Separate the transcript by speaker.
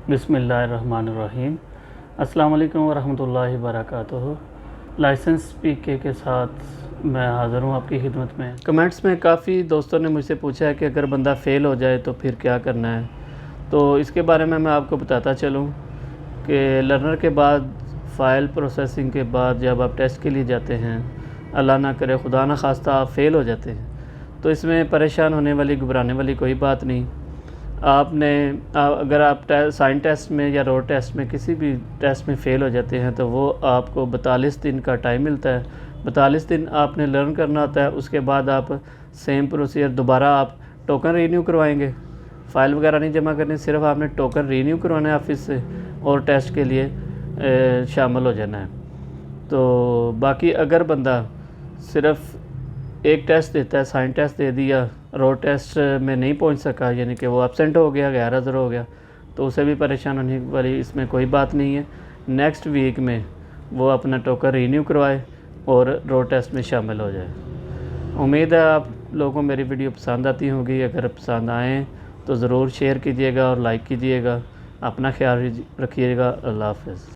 Speaker 1: بسم اللہ الرحمن الرحیم۔ السلام علیکم ورحمۃ اللہ وبرکاتہ۔ لائسنس پی کے ساتھ میں حاضر ہوں آپ کی خدمت میں۔ کمنٹس میں کافی دوستوں نے مجھ سے پوچھا ہے کہ اگر بندہ فیل ہو جائے تو پھر کیا کرنا ہے، تو اس کے بارے میں آپ کو بتاتا چلوں کہ لرنر کے بعد فائل پروسیسنگ کے بعد جب آپ ٹیسٹ کے لیے جاتے ہیں، اللہ نہ کرے خدا نہ خواستہ آپ فیل ہو جاتے ہیں، تو اس میں پریشان ہونے والی گھبرانے والی کوئی بات نہیں۔ اگر آپ سائن ٹیسٹ میں یا روڈ ٹیسٹ میں کسی بھی ٹیسٹ میں فیل ہو جاتے ہیں تو وہ آپ کو 42 دن کا ٹائم ملتا ہے۔ 42 دن آپ نے لرن کرنا ہوتا ہے، اس کے بعد آپ سیم پروسیجر دوبارہ آپ ٹوکن رینیو کروائیں گے۔ فائل وغیرہ نہیں جمع کرنی، صرف آپ نے ٹوکن رینیو کروانا ہے آفس سے اور ٹیسٹ کے لیے شامل ہو جانا ہے۔ تو باقی اگر بندہ صرف ایک ٹیسٹ دیتا ہے، سائن ٹیسٹ دے دیا، روڈ ٹیسٹ میں نہیں پہنچ سکا، یعنی کہ وہ ایبسنٹ ہو گیا، غیر حاضر ہو گیا، تو اسے بھی پریشان ہونے والی اس میں کوئی بات نہیں ہے۔ نیکسٹ ویک میں وہ اپنا ٹوکن رینیو کروائے اور روڈ ٹیسٹ میں شامل ہو جائے۔ امید ہے آپ لوگوں کو میری ویڈیو پسند آتی ہوگی۔ اگر پسند آئیں تو ضرور شیئر کیجیے گا اور لائک کیجیے گا۔ اپنا خیال رکھیے گا۔ اللہ حافظ۔